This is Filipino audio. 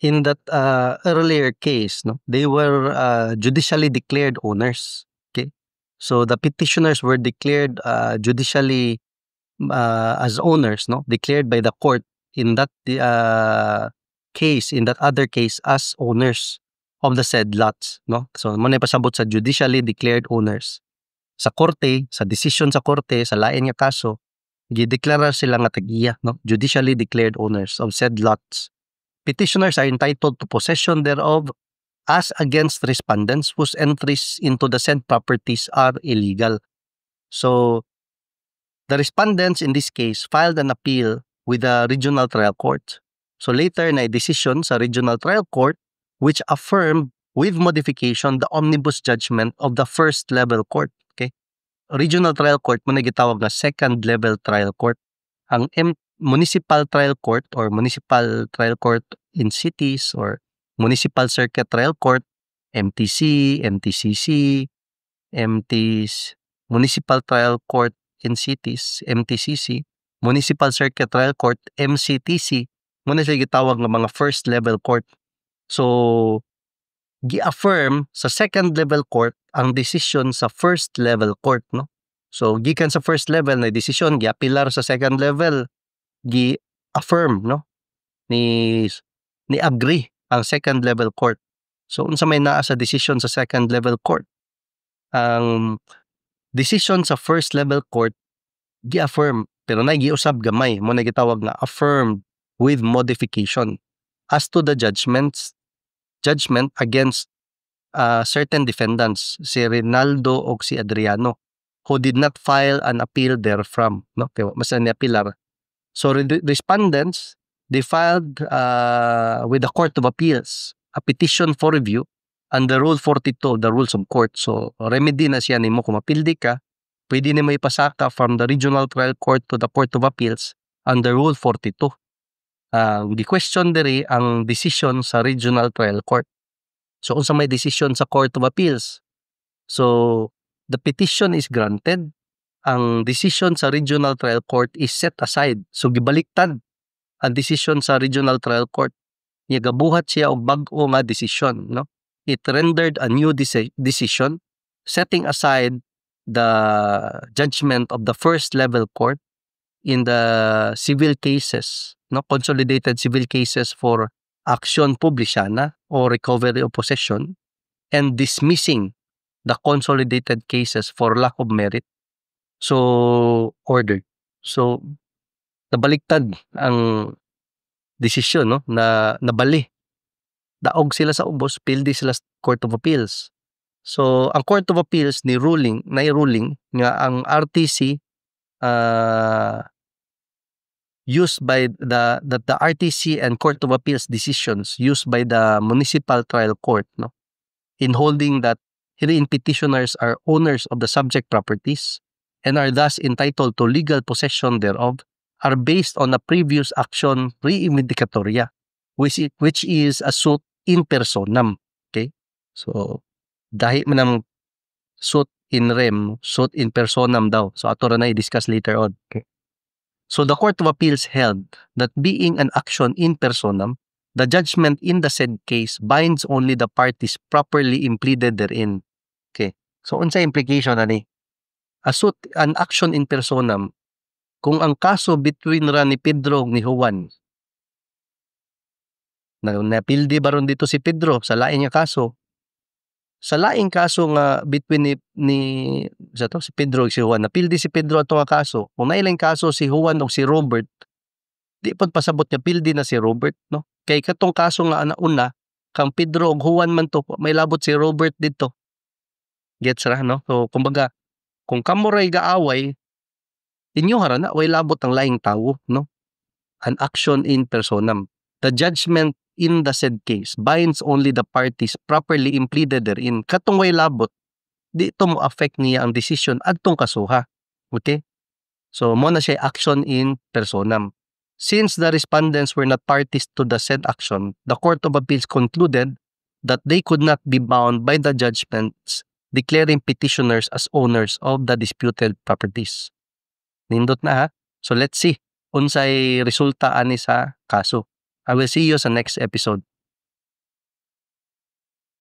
in that earlier case, no, they were judicially declared owners. Okay, so the petitioners were declared judicially as owners, no, declared by the court in that case, in that other case, as owners of the said lots, no. So mo na pasabot sa judicially declared owners. Sa korte, sa decision sa korte, sa lain nga kaso, gideklara sila nga tag-iya, no, judicially declared owners of said lots. Petitioners are entitled to possession thereof as against respondents whose entries into the said properties are illegal. So, the respondents in this case filed an appeal with the regional trial court. So later na decision sa regional trial court which affirmed with modification the omnibus judgment of the first level court. Okay? Regional trial court mo na gitawag na second level trial court. Ang municipal trial court or municipal trial court in cities or municipal circuit trial court, MTC, MTCC, municipal trial court in cities, MTCC, municipal circuit trial court, MCTC, muna siya gitawag ng mga first level court. So, gi-affirm sa second level court ang decision sa first level court, no? So, gikan sa first level na decision, gi-appealar sa second level, gi-affirm, no? Ni agree ang second level court. So, unsa may naa sa decision sa second level court? Ang decision sa first level court gi-affirm pero na giusab gamay mo na gitawag na affirmed with modification as to the judgment against certain defendants, si Rinaldo o si Adriano, who did not file an appeal therefrom, no, kaya mas ni appealar. So respondents, they filed with the Court of Appeals a petition for review under Rule 42 of the Rules of Court. So remedy na siya nimo kung mapildi ka, pwede nimo ipasaka from the Regional Trial Court to the Court of Appeals under Rule 42. Di-question diri ang decision sa Regional Trial Court. So unsa may decision sa Court of Appeals? So the petition is granted. Ang decision sa Regional Trial Court is set aside. So gibaliktad ang decision sa Regional Trial Court. Niya gabuhat siya og bag-o nga decision, no? It rendered a new decision setting aside the judgment of the first level court in the civil cases, no, consolidated civil cases for action publicana or recovery of possession, and dismissing the consolidated cases for lack of merit. So ordered. So nabaliktad ang desisyon, no, na nabali. Daog sila sa ubos, pildi sila sa Court of Appeals. So ang Court of Appeals ni ruling nga ang RTC used by the RTC and Court of Appeals decisions used by the municipal trial court, no, in holding that herein petitioners are owners of the subject properties and are thus entitled to legal possession thereof, are based on a previous action re-indicatoria, which is a suit in personam. Okay? So, dahil man ang suit in rem, suit in personam daw. So, ato ra na i-discuss later on. Okay? So, the Court of Appeals held that being an action in personam, the judgment in the said case binds only the parties properly impleaded therein. Okay? So, unsa implication ani? A suit, an action in personam, kung ang kaso between ra ni Pedro ug ni Juan, napildi baron dito si Pedro sa lain nga kaso. Sa laing kaso nga between ni si Pedro ug si Juan, napildi si Pedro ato nga kaso. Kung nailang kaso si Juan ug si Robert, di pod pasabot nga pildi na si Robert, no? Kay katong kaso nga una, kang Pedro ug Juan man to, may labot si Robert dito. Gets ra, no? So kumbaga, kung kamo ray gaaway, inyo hara na way labot ang laing tawo, no? An action in personam. The judgment in the said case binds only the parties properly impleaded therein. Katong way labot, di ito mo affect niya ang decision adtong kasuha. Okay? So mo na siya action in personam. Since the respondents were not parties to the said action, the Court of Appeals concluded that they could not be bound by the judgments declaring petitioners as owners of the disputed properties. Nindot na ha? So let's see unsay resulta ani sa kaso. I will see you sa next episode.